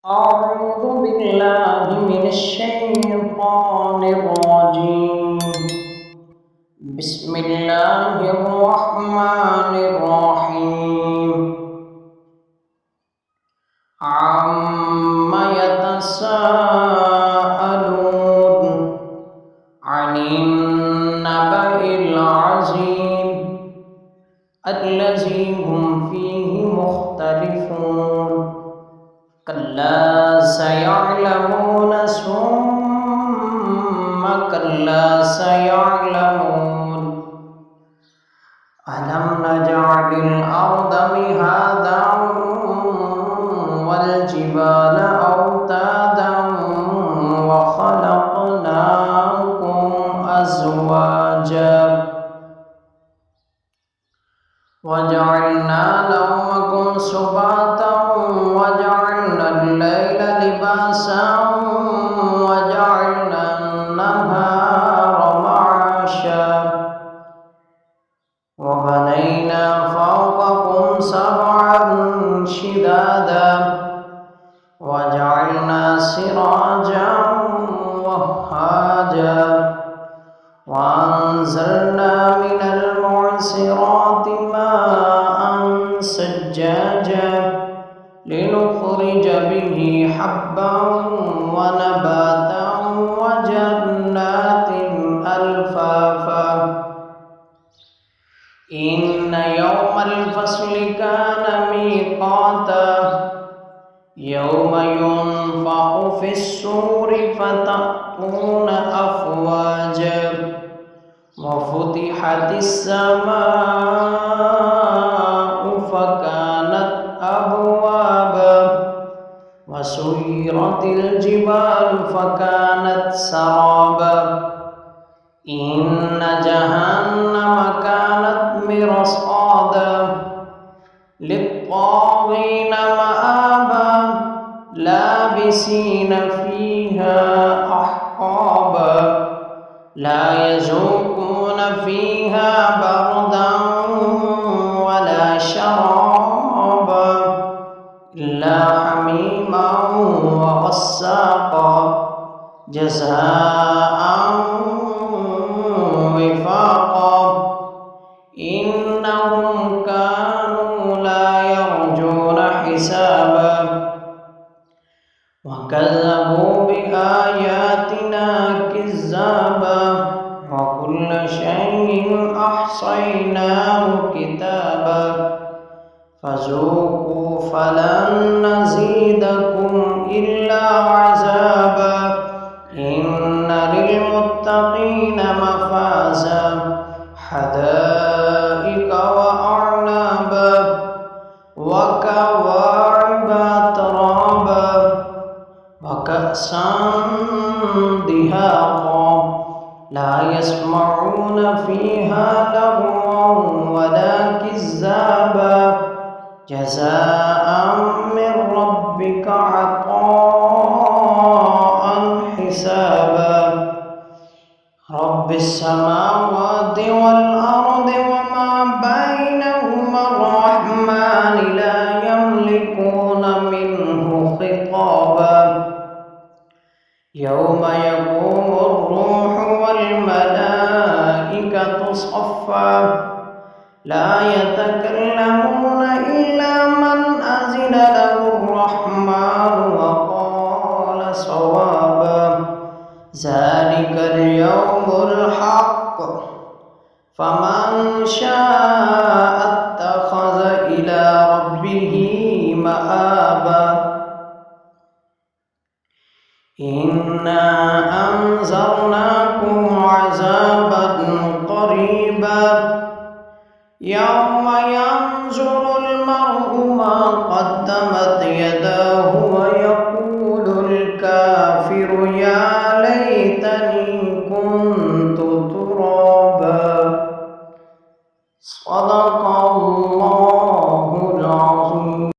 أعوذ بالله من الشيطان الرجيم. بسم الله الرحمن الرحيم. عما يتساءلون عن النبأ العظيم الذي هم فيه مختلفون. كلا سيعلمون ثم كلا سيعلمون. ألم نجعل الأرض مهادا والجبال أوتادا وخلقناكم أزواجا وجعلنا نومكم سباتا وجعلنا الليل لباسا وجعلنا النهار معاشا وبنينا فوقكم سبعا شدادا وجعلنا سراجا وهاجا وأنزلنا من المعصرات ماء ثجاجا لنخرج به حبا ونباتا وجنات ألفافا. إن يوم الفصل كان ميقاتا يوم ينفخ في الصور فتأتون أفواجا وفتحت السماء فكانت أبوابا وسيرت الجبال فكانت سرابا. إن جهنم كانت مرصادا للطاغين مآبا لابسين فيها أحقابا لا يذوقون فيها بردا ولا شرابا إلا حميما وغساقا جزاء وفاقا. إنهم كانوا لا يرجون حسابا وكذبوا بآياتنا كذابا وكل شيء أحصيناه كتابا فذوقوا فلن نزيدكم إلا عذابا. إن للمتقين مفازا حدائق وأعنابا وكواعب أترابا وكأسا دهاقا لا يسمعون فيها لغوا ولا كذابا جزاء من ربك عطاء حسابا. رب السماوات والأرض وما بينهما الرحمن لا يملكون منه خطابا. يوم يقوم الروح والملائكة صفا لا يتكلمون إلا من أذن له الرحمن وقال صوابا. ذلك اليوم الحق فمن شاء اتخذ إلى ربه مآبا. إنا أنذرناكم عذابا قريبا يوم ينظر المرء ما قدمت يداه ويقول الكافر يا